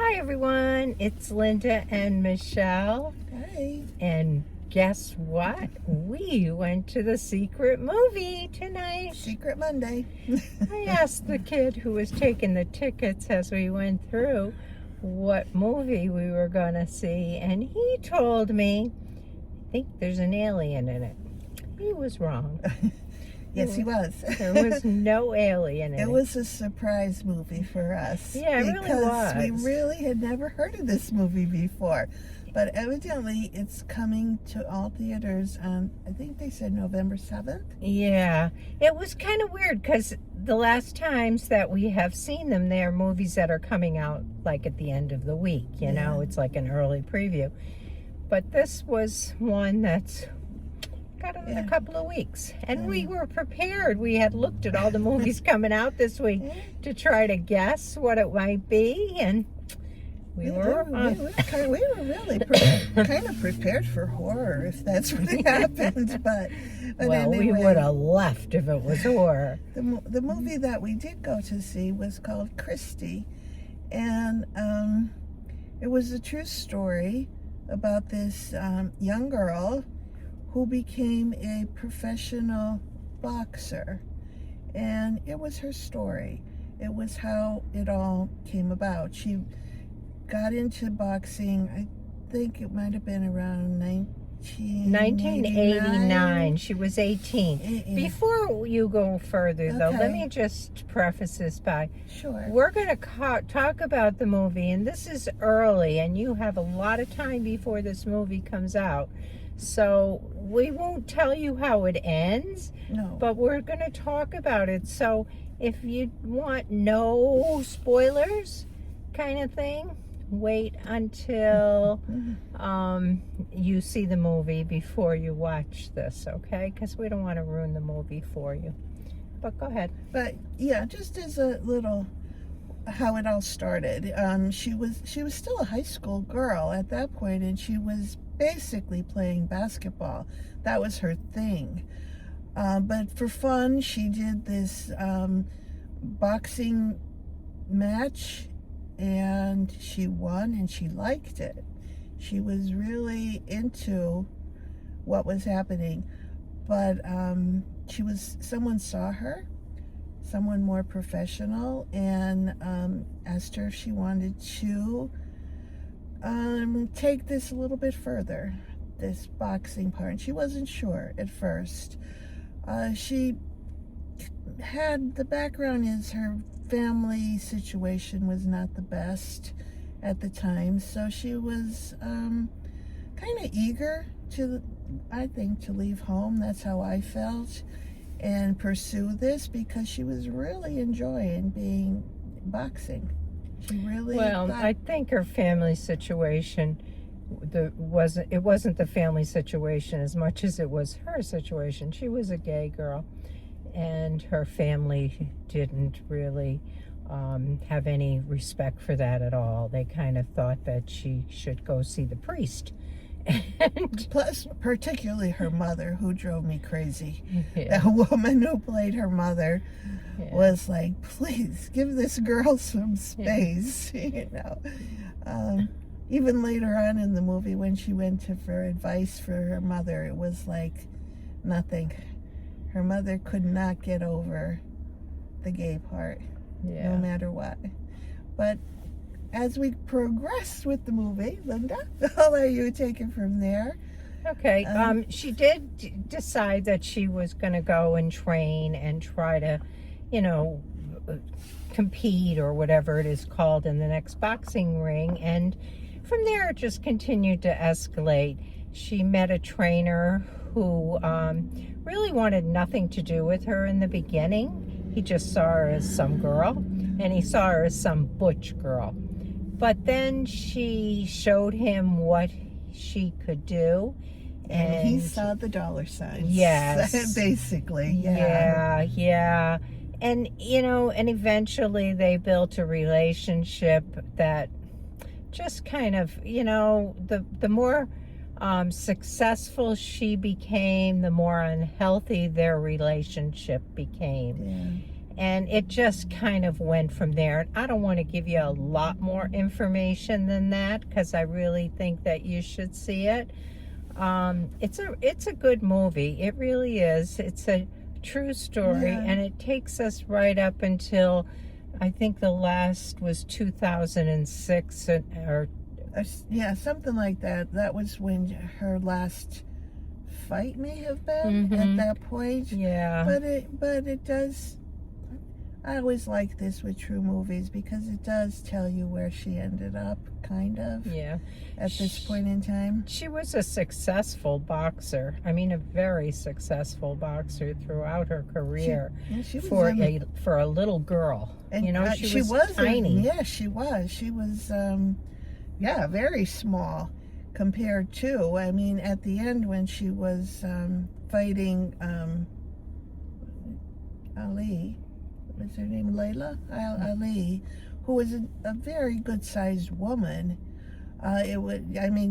Hi everyone, it's Linda and Michelle. Hi. And guess what? We went to the secret movie tonight. Secret Monday. I asked the kid who was taking the tickets as we went through what movie we were going to see, and he told me, I think there's an alien in it. He was wrong. Yes, he was. There was no alien in it. It was a surprise movie for us. Yeah, it really was. Because we really had never heard of this movie before. But evidently, it's coming to all theaters on, I think they said November 7th. Yeah, it was kind of weird because the last times that we have seen them, they're movies that are coming out like at the end of the week, you know, it's like an early preview. But this was one that's got it in a couple of weeks. And we were prepared. We had looked at all the movies coming out this week to try to guess what it might be, and we were really kind of prepared for horror, if that's what happened. But well, anyway, we would have left if it was horror. The movie that we did go to see was called Christy, and it was a true story about this young girl who became a professional boxer. And it was her story. It was how it all came about. She got into boxing, I think it might have been around 1989. She was 18. Before you go further, though, let me just preface this by, we're going to talk about the movie, and this is early, and you have a lot of time before this movie comes out. So we won't tell you how it ends, but we're going to talk about it. So if you want no spoilers kind of thing, wait until you see the movie before you watch this, okay? Because we don't want to ruin the movie for you. But go ahead. But yeah, just as a little how it all started. She was still a high school girl at that point, and she was basically playing basketball. That was her thing. But for fun, she did this boxing match, and she won, and she liked it. She was really into what was happening. But someone saw her, someone more professional, and asked her if she wanted to take this a little bit further, this boxing part. And she wasn't sure at first. She had, the background is her family situation was not the best at the time, so she was kind of eager to, I think, to leave home. That's how I felt, and pursue this, because she was really enjoying being boxing. She really I think her family situation, it wasn't the family situation as much as it was her situation. She was a gay girl, and her family didn't really have any respect for that at all. They kind of thought that she should go see the priest. And plus, particularly her mother, who drove me crazy. That woman who played her mother was like, please give this girl some space, you know. Even later on in the movie, when she went for advice for her mother, it was like nothing. Her mother could not get over the gay part, no matter what. But as we progressed with the movie, Linda, I'll let you take it from there. Okay. She did decide that she was going to go and train and try to, compete or whatever it is called in the next boxing ring. And from there, it just continued to escalate. She met a trainer who really wanted nothing to do with her in the beginning. He just saw her as some girl, and he saw her as some butch girl. But then she showed him what she could do. And he saw the dollar signs. Yes. Basically. Yeah. And, and eventually they built a relationship that just kind of, the more successful she became, the more unhealthy their relationship became. And it just kind of went from there. And I don't want to give you a lot more information than that because I really think that you should see it. It's a good movie. It really is. It's a true story, and it takes us right up until I think the last was 2006 or yeah, something like that. That was when her last fight may have been at that point. Yeah. But it does. I always like this with true movies because it does tell you where she ended up, kind of. Yeah. At this point in time. She was a successful boxer. I mean, a very successful boxer throughout her career. She for a little girl. And, you know, she was tiny. Yeah, she was. She was, very small compared to. I mean, at the end when she was fighting Ali. What's her name? Layla? Ali, who was a very good-sized woman.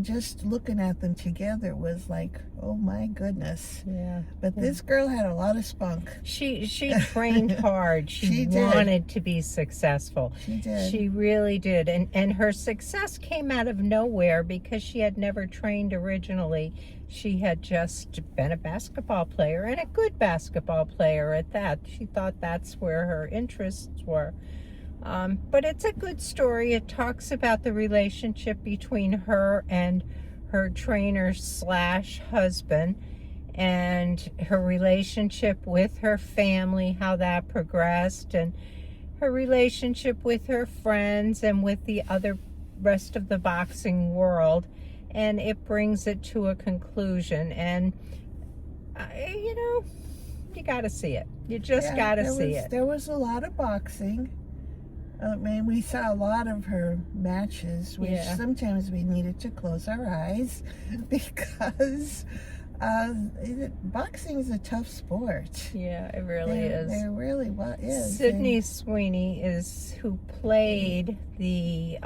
Just looking at them together was like, oh my goodness. Yeah. But this girl had a lot of spunk. She trained hard. She wanted to be successful. She did. She really did. And her success came out of nowhere because she had never trained originally. She had just been a basketball player, and a good basketball player at that. She thought that's where her interests were. But it's a good story. It talks about the relationship between her and her trainer/husband, and her relationship with her family, how that progressed, and her relationship with her friends and with the rest of the boxing world. And it brings it to a conclusion. And, you got to see it. You just got to see it. There was a lot of boxing. I mean, we saw a lot of her matches, which sometimes we needed to close our eyes because boxing is a tough sport. Yeah, it really is. It really is. Sydney Sweeney is who played the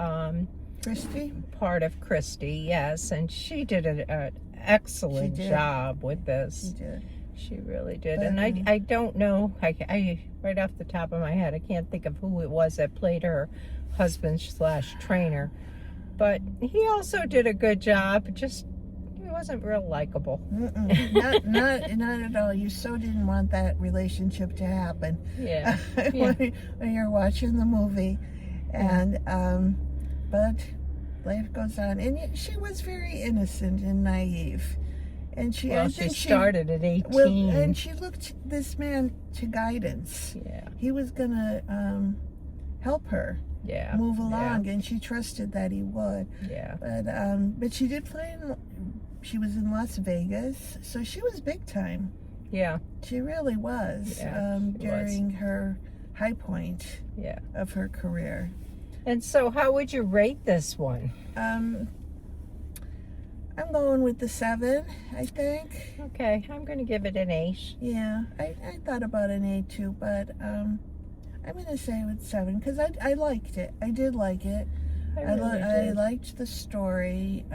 Christy? Part of Christy, yes, and she did an excellent job with this. She did. She really did. And I don't know, I right off the top of my head, I can't think of who it was that played her husband/trainer. But he also did a good job, just he wasn't real likable. Not at all. You so didn't want that relationship to happen. Yeah. when you're watching the movie. And but life goes on. And she was very innocent and naive. And she started at 18. Well, and she looked this man to guidance. Yeah. He was going to help her move along, and she trusted that he would. Yeah. But she did play she was in Las Vegas, so she was big time. Yeah. She really was during her high point of her career. And so how would you rate this one? I'm going with the 7, I think. Okay, I'm going to give it an 8. Yeah, I thought about an 8 too, but I'm going to say with 7 because I liked it. I did like it. I liked the story.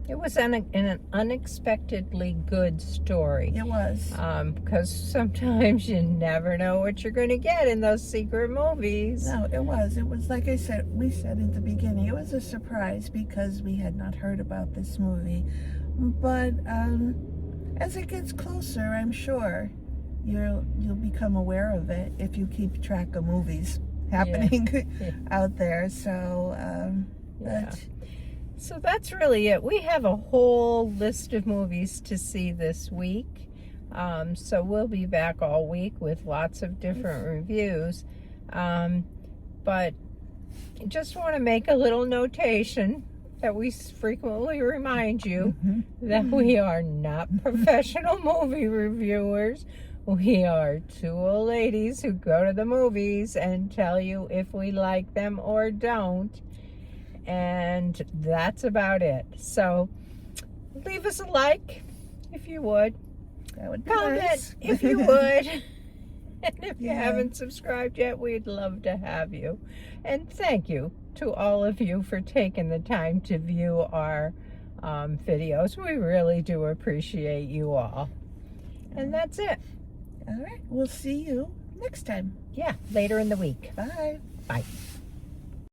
It was an unexpectedly good story. It was. Because sometimes you never know what you're going to get in those secret movies. No, it was. It was like we said at the beginning, it was a surprise because we had not heard about this movie. But as it gets closer, I'm sure you'll become aware of it if you keep track of movies happening out there. So, So that's really it. We have a whole list of movies to see this week. So we'll be back all week with lots of different reviews. But just want to make a little notation that we frequently remind you that we are not professional movie reviewers. We are 2 old ladies who go to the movies and tell you if we like them or don't. And that's about it. So leave us a like if you would. That would be Comment nice. if you would. And if you haven't subscribed yet, we'd love to have you. And thank you to all of you for taking the time to view our videos. We really do appreciate you all. And that's it. All right. We'll see you next time. Yeah, later in the week. Bye. Bye.